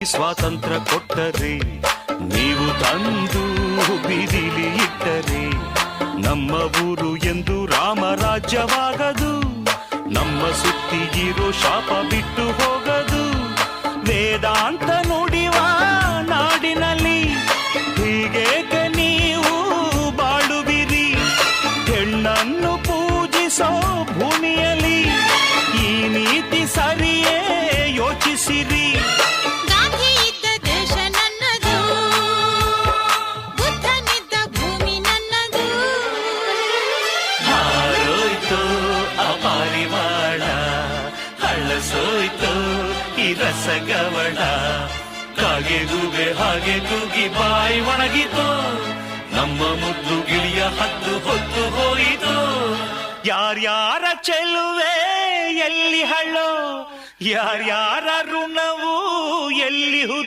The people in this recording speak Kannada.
ಸ್ವಾತಂತ್ರ್ಯ ಕೊಟ್ಟರೆ ನೀವು ತಂದು ಬೀದಿಲಿ ಇಟ್ಟರೆ ನಮ್ಮ ಊರು ಎಂದು ರಾಮರಾಜ್ಯವಾಗದು. ನಮ್ಮ ಸುತ್ತಿಗಿರೋ ಶಾಪ ಬಿಟ್ಟು ಹೋಗದು. ವೇದಾಂತ ನುಡಿವ ನಾಡಿನಲ್ಲಿ ಹೀಗೇಕೆ ನೀವು ಬಾಳುವಿರಿ? ಹೆಣ್ಣನ್ನು ಪೂಜಿಸೋ ಭೂಮಿಯಲ್ಲಿ ಈ ನೀತಿ ಸರಿಯೇ ಯೋಚಿಸಿರಿ. ಸೋಯ್ತು ಈ ರಸಗವಳ ಕಾಗೆಗೂಗೆ ಹಾಗೆ ಕೂಗಿ ಬಾಯಿ ಒಣಗಿತು. ನಮ್ಮ ಮುದ್ದು ಗಿಳಿಯ ಹತ್ತು ಹೊತ್ತು ಹೋಯಿತು. ಯಾರ್ಯಾರ ಚೆಲುವೆ ಎಲ್ಲಿ ಹಳ್ಳೋ, ಯಾರ್ಯಾರ ಋಣವು ಎಲ್ಲಿ